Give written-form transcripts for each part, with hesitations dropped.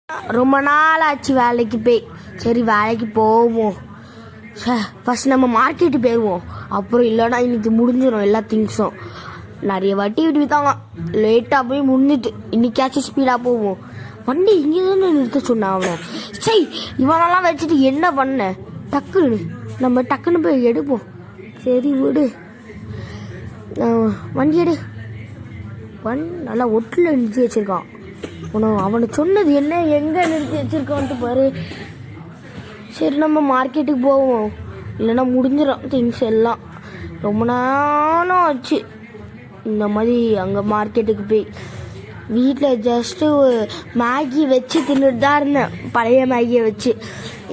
ரொம்ப நாள் ஆச்சு வேலைக்கு போய். சரி வேலைக்கு போவோம். ஃபர்ஸ்ட் நம்ம மார்க்கெட்டு போயிடுவோம். அப்புறம் இல்லைன்னா இன்னைக்கு முடிஞ்சிடும் எல்லா திங்ஸும். நிறைய வாட்டி இப்படி வித்தாங்க, லேட்டாக போய் முடிஞ்சிட்டு. இன்னைக்காச்சும் ஸ்பீடாக போவோம். வண்டி இங்கே தானே நிறுத்த சொன்னான் அவனை. சரி இவனெல்லாம் வச்சுட்டு என்ன பண்ண? டக்குன்னு போய் எடுப்போம். சரி விடு, வண்டி எடு. நல்லா ஒட்டில் நிறுத்தி வச்சிருக்கான். அவனை சொன்னது என்ன, எங்கே நிறுத்தி வச்சிருக்கான்ட்டு பாரு. சரி நம்ம மார்க்கெட்டுக்கு போவோம், இல்லைன்னா முடிஞ்சிடும் திங்ஸ் எல்லாம். ரொம்ப நாளும் ஆச்சு இந்த மாதிரி அங்கே மார்க்கெட்டுக்கு போய். வீட்டில் ஜஸ்ட்டு மேகி வச்சு தின்னுட்டு தான் இருந்தேன், பழைய மேகியை வச்சு.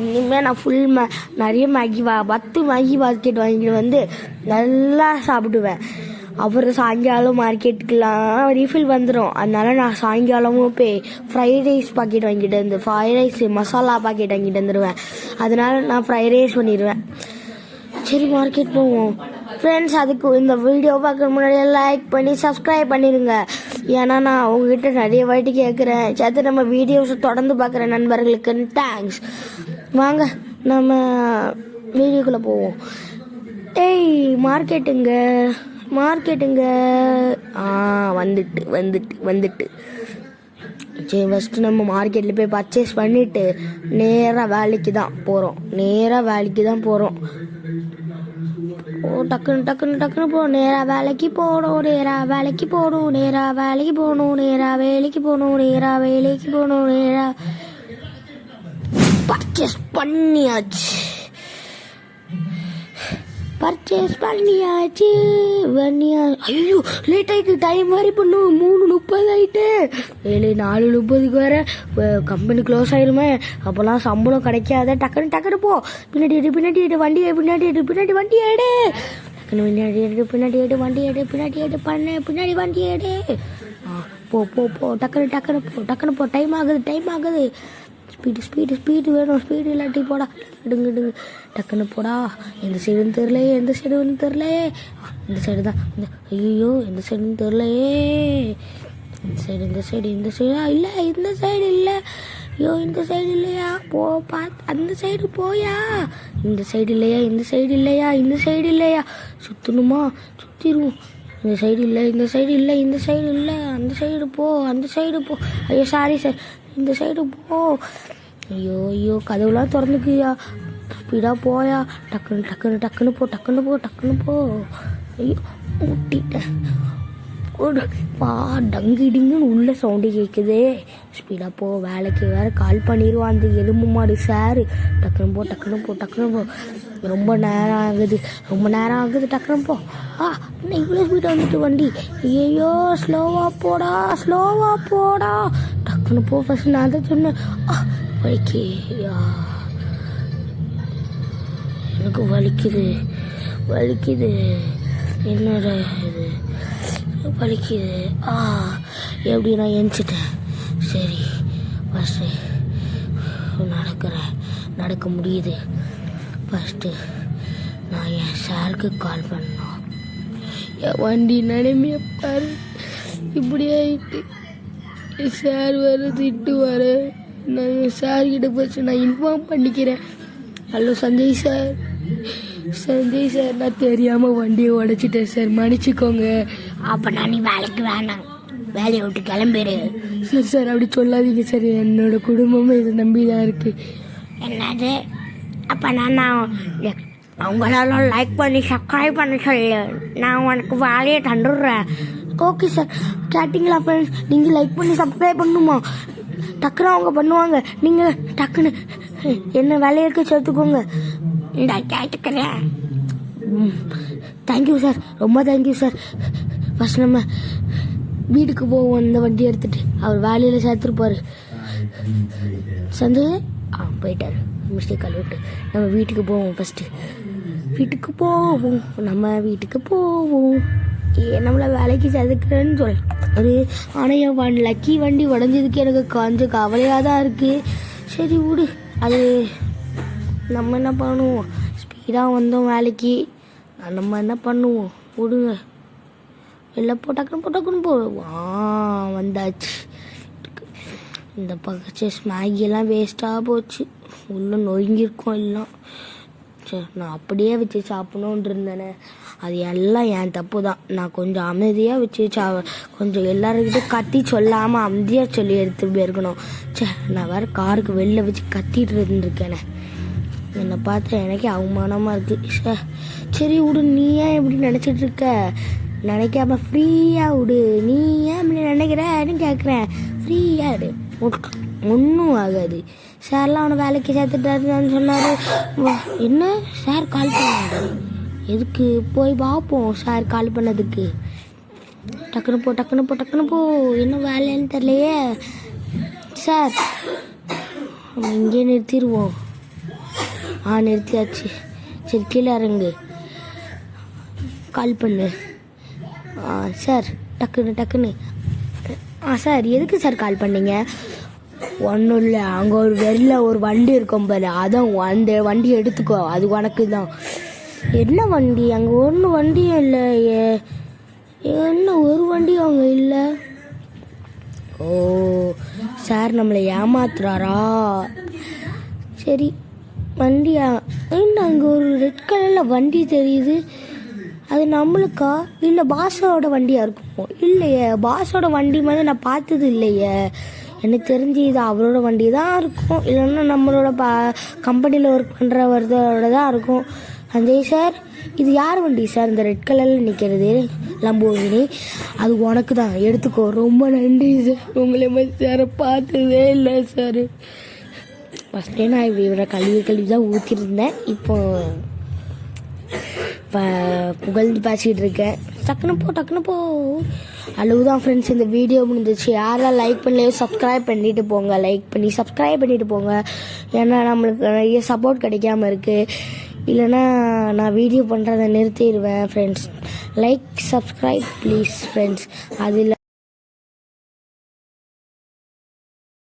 இனிமேல் நான் நிறைய மேகி 10 மேகி பாக்கெட் வாங்கிட்டு வந்து நல்லா சாப்பிடுவேன். அப்புறம் சாயங்காலம் மார்க்கெட்டுக்கெலாம் ரீஃபில் வந்துடும். அதனால நான் சாயங்காலமும் போய் ஃப்ரைட் ரைஸ் பாக்கெட் வாங்கிட்டு வந்து, ஃப்ரைட் ரைஸ் மசாலா பாக்கெட் வாங்கிட்டு வந்துடுவேன். அதனால நான் ஃப்ரைட் ரைஸ் பண்ணிடுவேன். சரி மார்க்கெட் போவோம் ஃப்ரெண்ட்ஸ். அதுக்கு இந்த வீடியோ பார்க்குற முன்னாடியே லைக் பண்ணி சப்ஸ்கிரைப் பண்ணிடுங்க. ஏன்னா நான் உங்ககிட்ட நிறைய வாட்டி கேட்குறேன். சேர்த்து நம்ம வீடியோஸை தொடர்ந்து பார்க்குற நண்பர்களுக்கு தேங்க்ஸ். வாங்க நம்ம வீடியோக்குள்ளே போவோம். மார்க்கெட்டுங்க வந்துட்டு. சரி ஃபஸ்ட்டு நம்ம மார்க்கெட்டில் போய் பர்ச்சேஸ் பண்ணிவிட்டு நேராக வேலைக்கு தான் போகிறோம். டக்குன்னு போ. நேராக வேலைக்கு போகணும். பர்ச்சேஸ் பண்ணியாச்சு. ஐயோ லேட் ஆகிட்டு. டைம் மாதிரி பண்ணுவோம். 3:30 ஆகிட்டு. 4:30க்கு வேற கம்பெனி க்ளோஸ் ஆயிருமே. அப்போல்லாம் சம்பளம் கிடைக்காத. டக்குன்னு போ. பின்னாடி எடு வண்டி எடு. போ. டக்குன்னு போ. டைம் ஆகுது. ஸ்பீடு வேணும். ஸ்பீடு இல்லாட்டி போடா. எடுங்க டக்குன்னு போடா. எந்த சைடுன்னு தெரிலையே. இந்த சைடு தான். ஐயோ எந்த சைடுன்னு தெரிலையே. இந்த சைடு இல்லை. இந்த சைடு இல்லை. ஐயோ இந்த சைடு இல்லையா? அந்த சைடு போயா. இந்த சைடு இல்லையா? சுற்றணுமா? சுற்றிடுவோம். இந்த சைடு இல்லை. அந்த சைடு போ. ஐயோ சாரி சார், இந்த சைடு போ. ஐயோ கதவுலாம் திறந்துக்குயா. ஸ்பீடாக போயா. டக்குன்னு போ. ஐயோ ஊட்டிட்டேன். டங்குன்னு உள்ள சவுண்டு கேட்குதே. ஸ்பீடாக போ. வேலைக்கு வேறு கால் பண்ணிடுவான் அந்த எலும்பு மாடு சாரு. டக்குன்னு போ. ரொம்ப நேரம் ஆகுது. டக்குன்னு போ. இன்னும் இவ்வளோ ஸ்பீடாக வந்துட்டு வண்டி. ஐயோ ஸ்லோவாக போடா. டக்குன்னு போ. ஃபஸ்ட் நான் தான் சொன்னேன். எனக்கு வலிக்குது. என்னடா இது வலிக்குது. எப்படி நான் எந்திச்சிட்டேன். சரி ஃபஸ்ட்டு நடக்க முடியுது. ஃபஸ்ட்டு நான் என் சாருக்கு கால் பண்ணோம். என் வண்டி நிலைமையை பாரு. இப்படி ஆகிட்டு சார் வர திட்டு வர. நான் என் சார்கிட்ட போச்சு நான் இன்ஃபார்ம் பண்ணிக்கிறேன். ஹலோ சஞ்சய் சார், நான் தெரியாமல் வண்டியை உடைச்சிட்டேன் சார், மன்னிச்சிக்கோங்க. அப்போ நான் நீ வேலைக்கு வேணாம், வேலையை விட்டு கிளம்பிடு. சார் அப்படி சொல்லாதீங்க சார், என்னோட குடும்பமும் இதை நம்பி தான் இருக்கு. என்னது? அப்போ நான் அவங்களால லைக் பண்ணி சப்ஸ்கிரைப் பண்ண சொல்லு, நான் உனக்கு வேலையை தந்துடுறேன். Okay sir. கேட்டிங்களா ஃப்ரெண்ட்ஸ்? நீங்கள் லைக் பண்ணி சப்ஸ்கிரைப் பண்ணணுமா? டக்குன்னு அவங்க பண்ணுவாங்க. நீங்கள் டக்குன்னு என்ன வேலையை சேர்த்துக்கோங்க. இந்த கேட்டுக்கிறேன். தேங்க்யூ சார், ரொம்ப தேங்க்யூ சார். ஃபஸ்ட் நம்ம வீட்டுக்கு போவோம். இந்த வண்டி எடுத்துகிட்டு அவர் வேலையில் சேர்த்துருப்பார். சந்தோஷ் போயிட்டார், மிஸ்டேக் கழுவிட்டு. நம்ம வீட்டுக்கு போவோம். ஃபஸ்ட்டு வீட்டுக்கு போவோம். நம்மளை வேலைக்கு சேர்த்துக்கிறேன்னு சொல் அது. ஆனால் என் லக்கி வண்டி உடஞ்சதுக்கு எனக்கு கொஞ்சம் கவலையாக தான் இருக்குது. சரி விடு, அது நம்ம என்ன பண்ணுவோம். ஸ்பீடாக வந்தோம் வேலைக்கு, நம்ம என்ன பண்ணுவோம், விடுங்க. வெளில டக்குன்னு போ. வந்தாச்சு. இந்த பர்ச்சேஸ் மேகியெல்லாம் வேஸ்ட்டாக போச்சு, உள்ளே நொறுங்கியிருக்கோம் எல்லாம். சரி, நான் அப்படியே வச்சு சாப்பிடணுன்னு இருந்தேனே, அது எல்லாம் என் தப்பு தான். நான் கொஞ்சம் அமைதியாக வச்சு கொஞ்சம் எல்லாருக்கிட்ட கத்தி சொல்லாமல் அமைதியாக சொல்லி எடுத்துகிட்டு போயிருக்கணும். சே, நான் வேறு காருக்கு வெளில வச்சு கத்திட்டு இருந்திருக்கேனே, என்னை பார்த்தா எனக்கே அவமானமாக இருக்குது. சரி விடு, நீ ஏன் இப்படி நினச்சிட்டு இருக்க? நினைக்காம ஃப்ரீயாக விடு. நீ ஏன் இப்படி நினைக்கிறேன்னு கேட்குறேன். ஃப்ரீயாக விடு, ஒன்றும் ஆகாது. சார்லாம் அவனை வேலைக்கு சேர்த்துட்டாருன்னு சொன்னார். என்ன சார் கால் பண்ணாரு? எதுக்கு? போய் பார்ப்போம் சார் கால் பண்ணதுக்கு. டக்குன்னு போ. என்ன வேலைன்னு தெரியலையே. சார் நம்ம இங்கே நிறுத்திடுவோம். நிறுத்தியாச்சு. சரி, கீழே இறங்கு, கால் பண்ணு. சார் டக்குன்னு. சார் எதுக்கு சார் கால் பண்ணீங்க? ஒன்றும் இல்லை, அங்கே வெளில ஒரு வண்டி இருக்கும் பாரு, அதான் அந்த வண்டி எடுத்துக்கோ, அது உனக்கு தான். என்ன வண்டி? அங்கே ஒன்றும் வண்டியும் இல்லை. என்ன ஒரு வண்டியும் அங்கே இல்லை? ஓ, சார் நம்மளை ஏமாத்துறாரா? சரி, வண்டியா? என்ன அங்கே ஒரு ரெட் கலரில் வண்டி தெரியுது, அது நம்மளுக்கா இல்லை பாஸோட வண்டியாக இருக்கும்? இல்லையே, பாஸோட வண்டி மாதிரி நான் பார்த்தது இல்லையே. எனக்கு தெரிஞ்சு இது அவரோட வண்டி தான் இருக்கும், இல்லைன்னா நம்மளோட கம்பெனியில் ஒர்க் பண்ணுறவரோட தான் இருக்கும். சஞ்சய் சார், இது யார் வண்டி சார்? இந்த ரெட் கலரில் நிற்கிறது லம்போகினி, அது உனக்கு தான், எடுத்துக்கோ. ரொம்ப நன்றி சார், உங்களை மாதிரி சார் பார்த்ததே இல்லை சார். ஃபஸ்ட்டே நான் இவரை கழுவி தான் ஊற்றிருந்தேன், இப்போ புகழ்ந்து பேசிகிட்டு இருக்கேன். டக்குன்னு போ. அளவுதான் ஃப்ரெண்ட்ஸ், இந்த வீடியோ முடிஞ்சிச்சு. யாரெல்லாம் லைக் பண்ணலையோ சப்ஸ்கிரைப் பண்ணிட்டு போங்க. சப்ஸ்கிரைப் பண்ணிட்டு போங்க. ஏன்னா நம்மளுக்கு நிறைய சப்போர்ட் கிடைக்காம இருக்குது. இல்லைன்னா நான் வீடியோ பண்ணுறதை நிறுத்திடுவேன் friends. Like subscribe please friends. அதில்